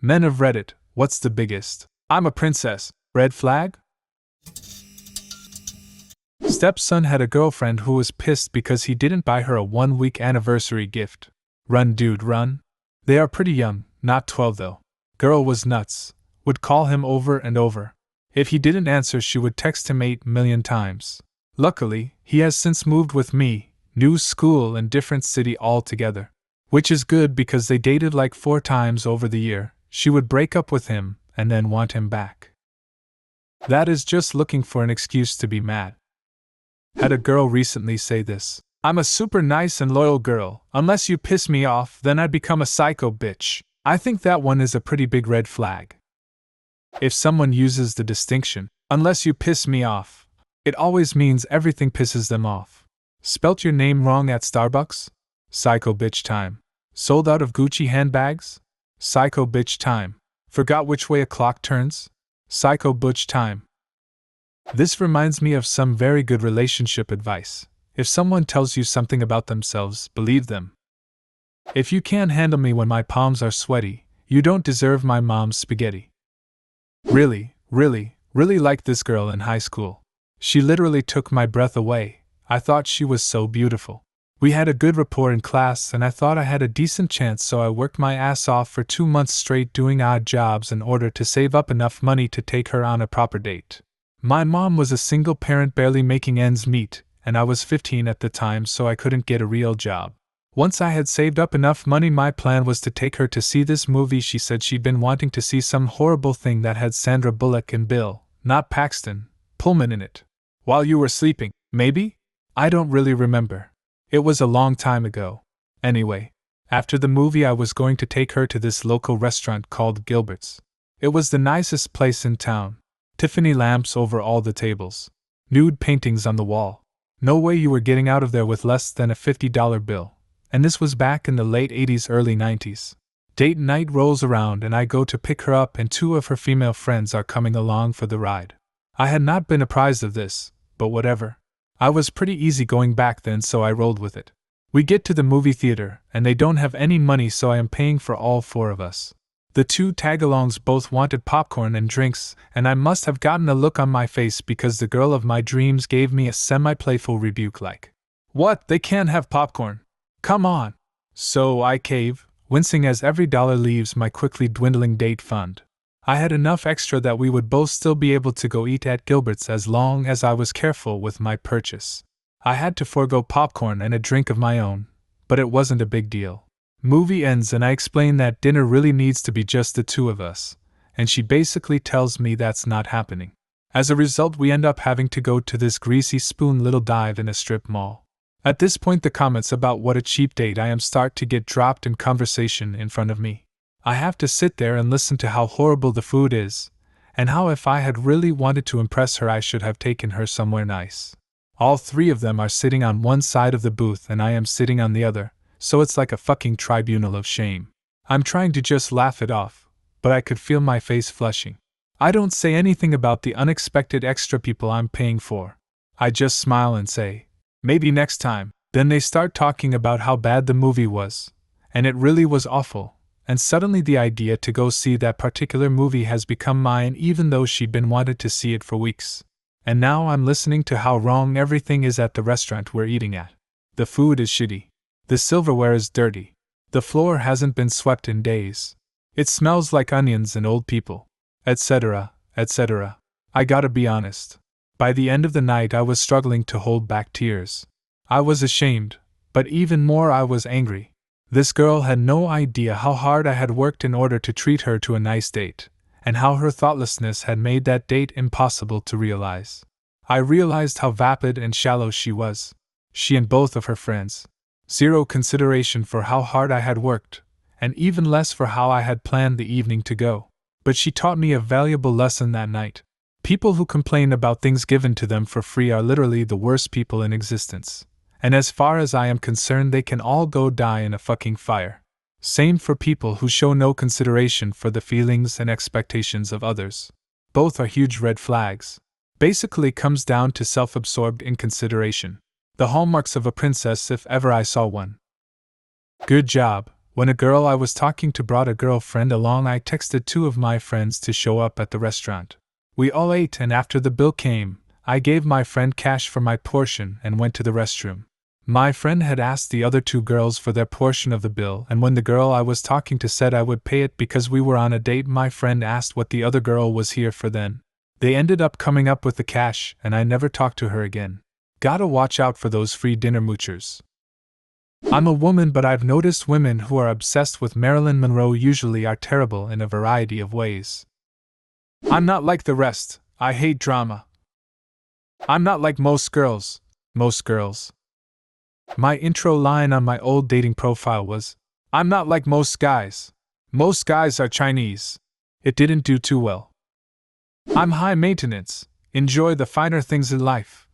Men of Reddit, what's the biggest? I'm a princess. Red flag? Stepson had a girlfriend who was pissed because he didn't buy her a 1-week anniversary gift. Run, dude, run. They are pretty young, not 12 though. Girl was nuts. Would call him over and over. If he didn't answer, she would text him 8 million times. Luckily, he has since moved with me, new school and different city altogether. Which is good because they dated like 4 times over the year. She would break up with him and then want him back. That is just looking for an excuse to be mad. Had a girl recently say this: I'm a super nice and loyal girl. Unless you piss me off, then I'd become a psycho bitch. I think that one is a pretty big red flag. If someone uses the distinction, unless you piss me off, it always means everything pisses them off. Spelt your name wrong at Starbucks? Psycho bitch time. Sold out of Gucci handbags? Psycho bitch time. Forgot which way a clock turns? Psycho butch time. This reminds me of some very good relationship advice. If someone tells you something about themselves, believe them. If you can't handle me when my palms are sweaty, you don't deserve my mom's spaghetti. Really liked this girl in high school. She literally took my breath away. I thought she was so beautiful. We had a good rapport in class and I thought I had a decent chance, so I worked my ass off for 2 months straight doing odd jobs in order to save up enough money to take her on a proper date. My mom was a single parent barely making ends meet, and I was 15 at the time, so I couldn't get a real job. Once I had saved up enough money, my plan was to take her to see this movie she said she'd been wanting to see, some horrible thing that had Sandra Bullock and Bill, not Paxton, Pullman in it. While you were sleeping, maybe? I don't really remember. It was a long time ago. Anyway, after the movie I was going to take her to this local restaurant called Gilbert's. It was the nicest place in town. Tiffany lamps over all the tables. Nude paintings on the wall. No way you were getting out of there with less than a $50 bill. And this was back in the late 80s, early 90s. Date night rolls around and I go to pick her up and 2 of her female friends are coming along for the ride. I had not been apprised of this, but whatever. I was pretty easygoing back then, so I rolled with it. We get to the movie theater, and they don't have any money, so I am paying for all 4 of us. The 2 tag-alongs both wanted popcorn and drinks, and I must have gotten a look on my face because the girl of my dreams gave me a semi-playful rebuke like, "What, they can't have popcorn? Come on!" So I cave, wincing as every dollar leaves my quickly dwindling date fund. I had enough extra that we would both still be able to go eat at Gilbert's as long as I was careful with my purchase. I had to forego popcorn and a drink of my own, but it wasn't a big deal. Movie ends and I explain that dinner really needs to be just the 2 of us, and she basically tells me that's not happening. As a result, we end up having to go to this greasy spoon little dive in a strip mall. At this point, the comments about what a cheap date I am start to get dropped in conversation in front of me. I have to sit there and listen to how horrible the food is, and how if I had really wanted to impress her I should have taken her somewhere nice. All 3 of them are sitting on one side of the booth and I am sitting on the other, so it's like a fucking tribunal of shame. I'm trying to just laugh it off, but I could feel my face flushing. I don't say anything about the unexpected extra people I'm paying for. I just smile and say, "Maybe next time." Then they start talking about how bad the movie was, and it really was awful, and suddenly the idea to go see that particular movie has become mine, even though she'd been wanted to see it for weeks. And now I'm listening to how wrong everything is at the restaurant we're eating at. The food is shitty. The silverware is dirty. The floor hasn't been swept in days. It smells like onions and old people. Etc., etc. I gotta be honest. By the end of the night I was struggling to hold back tears. I was ashamed, but even more I was angry. This girl had no idea how hard I had worked in order to treat her to a nice date, and how her thoughtlessness had made that date impossible to realize. I realized how vapid and shallow she was. She and both of her friends. 0 consideration for how hard I had worked, and even less for how I had planned the evening to go. But she taught me a valuable lesson that night. People who complain about things given to them for free are literally the worst people in existence. And as far as I am concerned, they can all go die in a fucking fire. Same for people who show no consideration for the feelings and expectations of others. Both are huge red flags. Basically comes down to self-absorbed inconsideration. The hallmarks of a princess if ever I saw one. Good job, When a girl I was talking to brought a girlfriend along, I texted 2 of my friends to show up at the restaurant. We all ate, and after the bill came, I gave my friend cash for my portion and went to the restroom. My friend had asked the other 2 girls for their portion of the bill, and when the girl I was talking to said I would pay it because we were on a date, my friend asked what the other girl was here for then. They ended up coming up with the cash, and I never talked to her again. Gotta watch out for those free dinner moochers. I'm a woman, but I've noticed women who are obsessed with Marilyn Monroe usually are terrible in a variety of ways. I'm not like the rest, I hate drama. I'm not like most girls. My intro line on my old dating profile was, I'm not like most guys. Most guys are Chinese. It didn't do too well. I'm high maintenance, enjoy the finer things in life.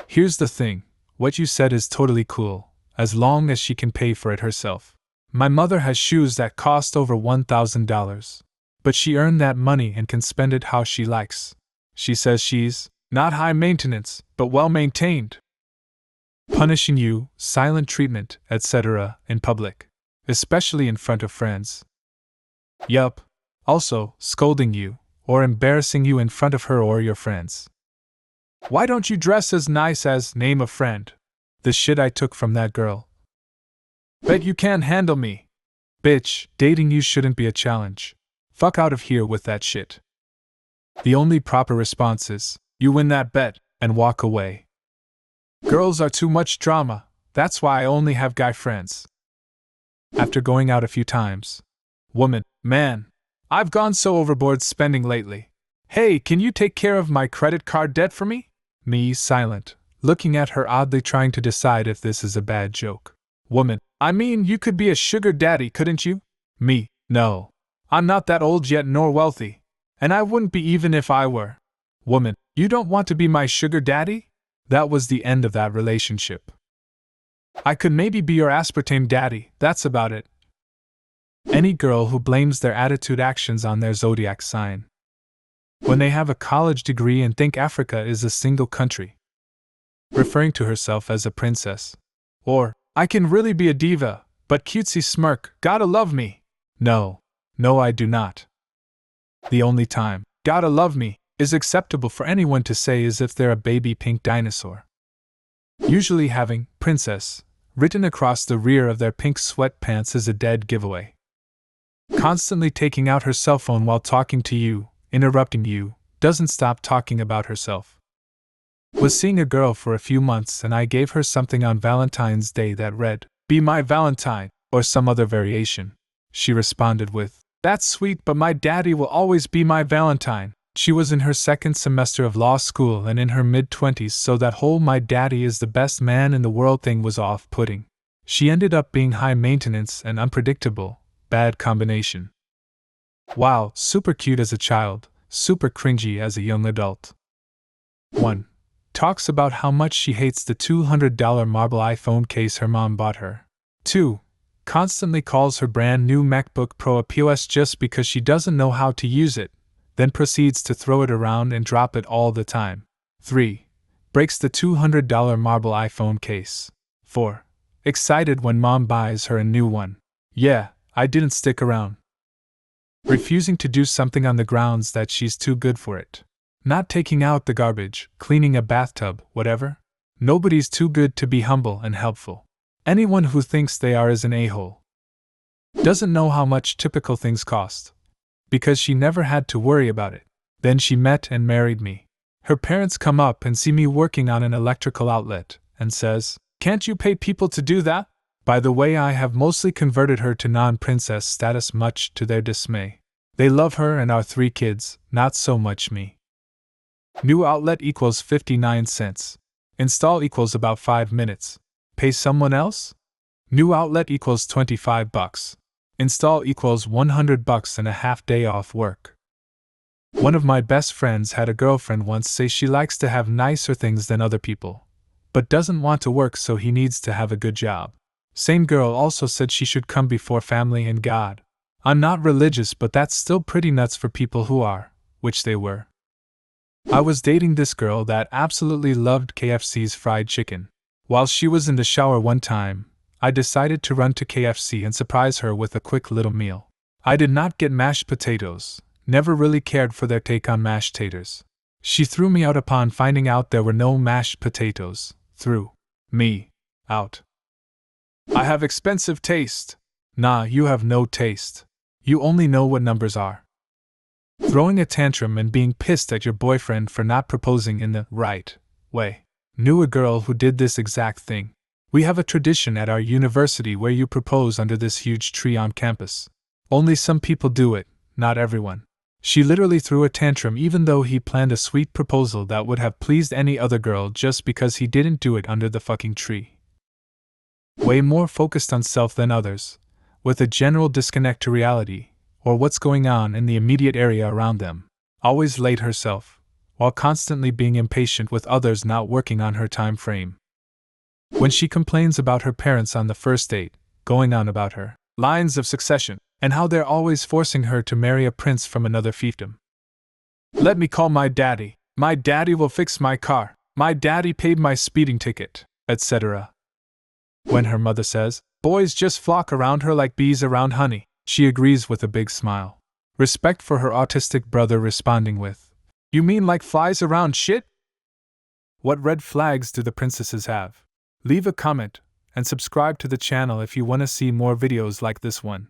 Here's the thing, what you said is totally cool, as long as she can pay for it herself. My mother has shoes that cost over $1,000. But she earned that money and can spend it how she likes. She says she's not high maintenance, but well maintained. Punishing you, silent treatment, etc. in public, especially in front of friends. Yup. Also, scolding you, or embarrassing you in front of her or your friends. Why don't you dress as nice as name a friend? The shit I took from that girl. Bet you can't handle me. Bitch, dating you shouldn't be a challenge. Fuck out of here with that shit. The only proper response is, you win that bet, and walk away. Girls are too much drama, that's why I only have guy friends. After going out a few times. Woman, man, I've gone so overboard spending lately. Hey, can you take care of my credit card debt for me? Me, silent, looking at her oddly, trying to decide if this is a bad joke. Woman, I mean, you could be a sugar daddy, couldn't you? Me, no. I'm not that old yet nor wealthy, and I wouldn't be even if I were. Woman, you don't want to be my sugar daddy? That was the end of that relationship. I could maybe be your aspartame daddy, that's about it. Any girl who blames their attitude actions on their zodiac sign. When they have a college degree and think Africa is a single country. Referring to herself as a princess. Or, I can really be a diva, but cutesy smirk, gotta love me. No, I do not. The only time, gotta love me, is acceptable for anyone to say is if they're a baby pink dinosaur. Usually having princess written across the rear of their pink sweatpants is a dead giveaway. Constantly taking out her cell phone while talking to you, interrupting you, doesn't stop talking about herself. Was seeing a girl for a few months and I gave her something on Valentine's Day that read, "Be my Valentine," or some other variation. She responded with, "That's sweet, but my daddy will always be my Valentine." She was in her second semester of law school and in her mid-20s, so that whole "my daddy is the best man in the world" thing was off-putting. She ended up being high maintenance and unpredictable, bad combination. Wow, super cute as a child, super cringy as a young adult. 1. Talks about how much she hates the $200 marble iPhone case her mom bought her. 2. Constantly calls her brand new MacBook Pro a POS just because she doesn't know how to use it, then proceeds to throw it around and drop it all the time. 3. Breaks the $200 marble iPhone case. 4. Excited when mom buys her a new one. Yeah, I didn't stick around. Refusing to do something on the grounds that she's too good for it. Not taking out the garbage, cleaning a bathtub, whatever. Nobody's too good to be humble and helpful. Anyone who thinks they are is an a-hole. Doesn't know how much typical things cost. Because she never had to worry about it. Then she met and married me. Her parents come up and see me working on an electrical outlet, and says, "Can't you pay people to do that?" By the way, I have mostly converted her to non-princess status, much to their dismay. They love her and our 3 kids, not so much me. New outlet equals 59 cents. Install equals about 5 minutes. Pay someone else? New outlet equals $25. Install equals $100 and a half day off work. One of my best friends had a girlfriend once say she likes to have nicer things than other people, but doesn't want to work, so he needs to have a good job. Same girl also said she should come before family and God. I'm not religious, but that's still pretty nuts for people who are, which they were. I was dating this girl that absolutely loved KFC's fried chicken. While she was in the shower one time, I decided to run to KFC and surprise her with a quick little meal. I did not get mashed potatoes, never really cared for their take on mashed taters. She threw me out upon finding out there were no mashed potatoes. Threw me out. I have expensive taste. Nah, you have no taste. You only know what numbers are. Throwing a tantrum and being pissed at your boyfriend for not proposing in the right way. Knew a girl who did this exact thing. We have a tradition at our university where you propose under this huge tree on campus. Only some people do it, not everyone. She literally threw a tantrum even though he planned a sweet proposal that would have pleased any other girl just because he didn't do it under the fucking tree. Way more focused on self than others, with a general disconnect to reality, or what's going on in the immediate area around them. Always late herself, while constantly being impatient with others not working on her time frame. When she complains about her parents on the first date, going on about her lines of succession, and how they're always forcing her to marry a prince from another fiefdom. Let me call my daddy. My daddy will fix my car. My daddy paid my speeding ticket, etc. When her mother says, boys just flock around her like bees around honey, she agrees with a big smile. Respect for her autistic brother responding with, you mean like flies around shit? What red flags do the princesses have? Leave a comment, and subscribe to the channel if you want to see more videos like this one.